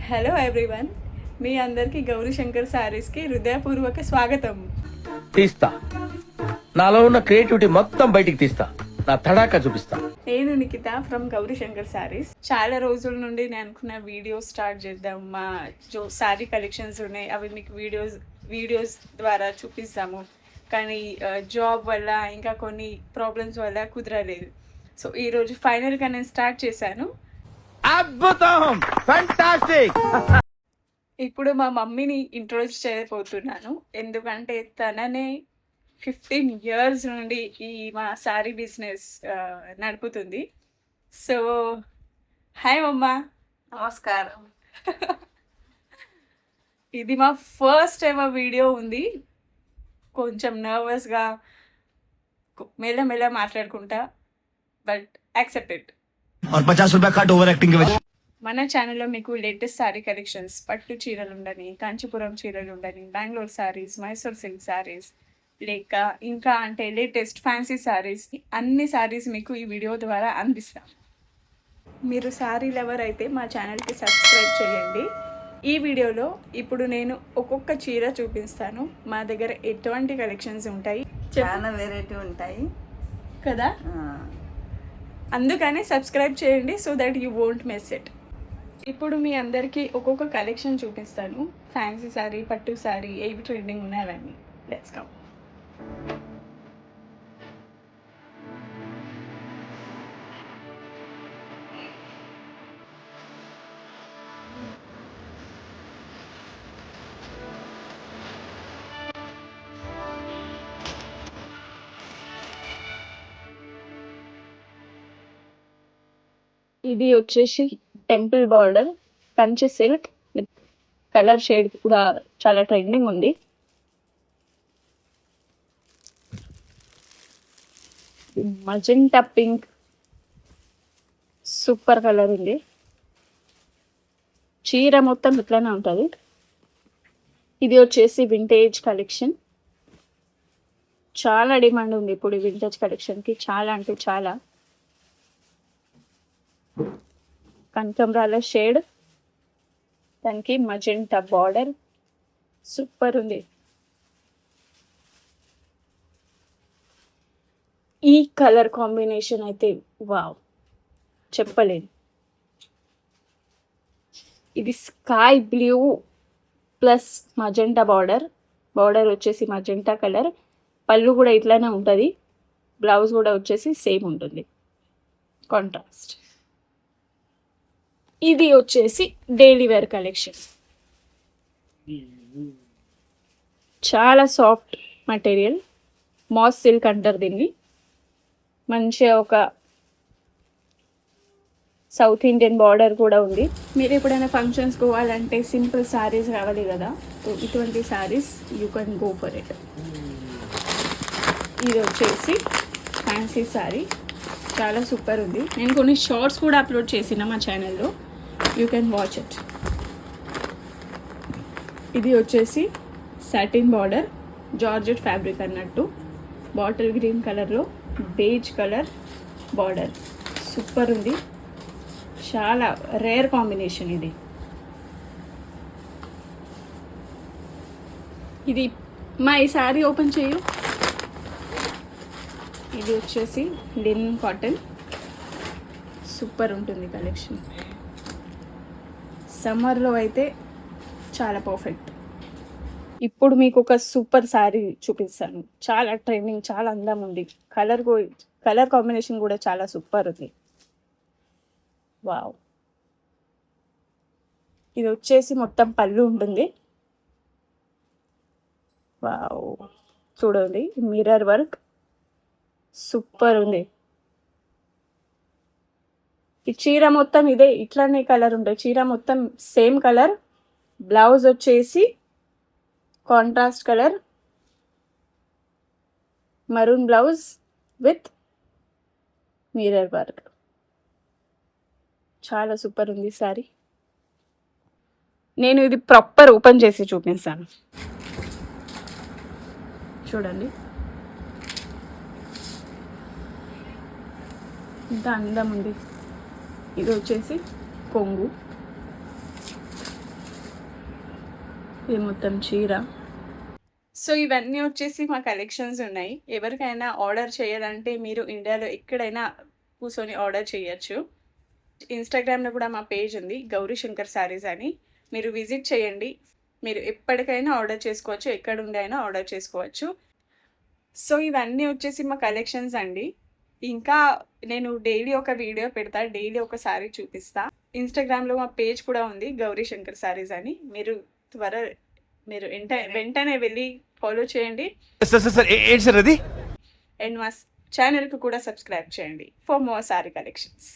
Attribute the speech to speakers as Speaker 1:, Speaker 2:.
Speaker 1: Hello everyone, మీ అందరికీ గౌరీ శంకర్ శారీస్కి హృదయపూర్వక స్వాగతం.
Speaker 2: తీస్తా, నాలో ఉన్న క్రియేటివిటీ మొత్తం బయటికి తీస్తా, నా తడాకా చూపిస్తా.
Speaker 1: నేను నిఖిత ఫ్రమ్ గౌరీ శంకర్ శారీస్. చాలా రోజుల నుండి నేను అనుకున్న వీడియోస్ స్టార్ట్ చేద్దాం, మా శారీ కలెక్షన్స్ ఉన్నాయి అవి మీకు వీడియోస్ ద్వారా చూపిస్తాము. కానీ జాబ్ వల్ల ఇంకా కొన్ని ప్రాబ్లమ్స్ వల్ల కుదరలేదు. సో ఈరోజు ఫైనల్గా నేను స్టార్ట్ చేశాను.
Speaker 2: అద్భుతం, ఫెంటాస్టిక్.
Speaker 1: ఇప్పుడు మా మమ్మీని ఇంట్రొడ్యూస్ చేయబోతున్నాను, ఎందుకంటే తననే 15 years నుండి ఈ మా శారీ బిజినెస్ నడుపుతుంది. సో హాయ్ మమ్మా.
Speaker 3: నమస్కారం.
Speaker 1: ఇది మా ఫస్ట్ ఎవర్ వీడియో ఉంది. కొంచెం నర్వస్గా మెల్ల మాట్లాడుకుంటా, బట్ యాక్సెప్టెడ్.
Speaker 4: और 50 रुपया कट ओवर एक्टिंग के वजह।
Speaker 1: మన ఛానల్లో మీకు లేటెస్ట్ శారీ కలెక్షన్స్, పట్టు చీరలు ఉండని, కాంచీపురం చీరలు ఉండని, బెంగళూరు శారీస్, మైసూర్ సిల్క్ శారీస్, లేక ఇంకా అంటే లేటెస్ట్ ఫ్యాన్సీ శారీస్, అన్ని శారీస్ మీకు ఈ వీడియో ద్వారా అందిస్తాం. మీరు శారీ లవర్ అయితే మా ఛానల్కి సబ్స్క్రైబ్ చేయండి. ఈ వీడియోలో ఇప్పుడు నేను ఒక్కొక్క చీర చూపిస్తాను. మా దగ్గర ఎటువంటి కలెక్షన్స్ ఉంటాయి
Speaker 3: చాలా వెరైటీ ఉంటాయి
Speaker 1: కదా, అందుకని సబ్స్క్రైబ్ చేయండి so that you won't miss it. ఇప్పుడు మీ అందరికీ ఒక్కొక్క కలెక్షన్ చూపిస్తాను. ఫ్యాన్సీ శారీ, పట్టు శారీ, ఏవి ట్రెండింగ్ ఉన్నాయని. Let's go. ఇది వచ్చేసి temple border Kanchi silk with colour shade కూడా చాలా ట్రెండింగ్ ఉంది. మజెంటా పింక్ సూపర్ కలర్ ఉంది. చీర మొత్తం ఇట్లానే ఉంటుంది. ఇది వచ్చేసి వింటేజ్ కలెక్షన్. చాలా డిమాండ్ ఉంది ఇప్పుడు ఈ వింటేజ్ కలెక్షన్కి, చాలా అంటే చాలా. కనకంబరాల షేడ్, దానికి మజెంటా బార్డర్, సూపర్ ఉంది. ఈ కలర్ కాంబినేషన్ అయితే వావ్, చెప్పలేదు. ఇది sky blue plus magenta border వచ్చేసి మజెంటా కలర్. పళ్ళు కూడా ఇట్లానే ఉంటుంది, బ్లౌజ్ కూడా వచ్చేసి సేమ్ ఉంటుంది, కాంట్రాస్ట్. ఇది వచ్చేసి డైలీ వేర్ కలెక్షన్. చాలా సాఫ్ట్ మటీరియల్, మాస్ సిల్క్ అంటారు దీన్ని. మంచిగా ఒక సౌత్ ఇండియన్ బార్డర్ కూడా ఉంది. మీరు ఎప్పుడైనా ఫంక్షన్స్ పోవాలంటే సింపుల్ శారీస్ కావాలి కదా, ఇటువంటి saris you can go for it. ఇది వచ్చేసి ఫ్యాన్సీ శారీ, చాలా సూపర్ ఉంది. నేను కొన్ని షార్ట్స్ కూడా అప్లోడ్ చేసిన మా ఛానల్లో, యూ కెన్ వాచ్ ఇట్. ఇది వచ్చేసి సాటిన్ బార్డర్, జార్జెట్ ఫ్యాబ్రిక్ అన్నట్టు, బాటిల్ గ్రీన్ కలర్లో బేజ్ కలర్ బార్డర్, సూపర్ ఉంది. చాలా రేర్ కాంబినేషన్ ఇది. ఇది మా ఈ శారీ ఓపెన్ చేయు. ఇది వచ్చేసి లినన్ కాటన్, సూపర్ ఉంటుంది కలెక్షన్. సమ్మర్లో అయితే చాలా పర్ఫెక్ట్. ఇప్పుడు మీకు ఒక సూపర్ శారీ చూపిస్తాను, చాలా ట్రెండింగ్, చాలా అందం ఉంది. కలర్ కాంబినేషన్ కూడా చాలా సూపర్ ఉంది. వావ్. ఇది వచ్చేసి మొత్తం పళ్ళు ఉంటుంది. వావ్, చూడండి మిర్రర్ వర్క్, సూపర్ ఉంది. ఈ చీర మొత్తం ఇదే ఇట్లానే కలర్ ఉంటుంది, చీర మొత్తం సేమ్ కలర్. బ్లౌజ్ వచ్చేసి contrast colour, maroon blouse with mirror work. చాలా సూపర్ ఉంది సారీ. నేను ఇది ప్రాపర్ ఓపెన్ చేసి చూపిస్తాను, చూడండి ఇంత అందం ఉంది. ఇది వచ్చేసి కొంగు, ఇది మొత్తం చీర. సో ఇవన్నీ వచ్చేసి మా కలెక్షన్స్ ఉన్నాయి. ఎవరికైనా ఆర్డర్ చేయాలంటే మీరు ఇండియాలో ఎక్కడైనా కూర్చొని ఆర్డర్ చేయొచ్చు. ఇన్స్టాగ్రామ్లో కూడా మా పేజ్ ఉంది, గౌరీ శంకర్ శారీస్ అని. మీరు విజిట్ చేయండి. మీరు ఎప్పటికైనా ఆర్డర్ చేసుకోవచ్చు, ఎక్కడ ఉండి అయినా ఆర్డర్ చేసుకోవచ్చు. సో ఇవన్నీ వచ్చేసి మా కలెక్షన్స్ అండి. ఇంకా నేను డైలీ ఒక వీడియో పెడతా, డైలీ ఒక శారీ చూపిస్తా. ఇన్స్టాగ్రామ్లో మా పేజ్ కూడా ఉంది, గౌరీ శంకర్ శారీస్ అని. మీరు వెంటనే వెళ్ళి ఫాలో చేయండి
Speaker 4: సార్ అది
Speaker 1: అండ్ మా ఛానల్కి కూడా సబ్స్క్రైబ్ చేయండి ఫర్ మోర్ శారీ కలెక్షన్స్.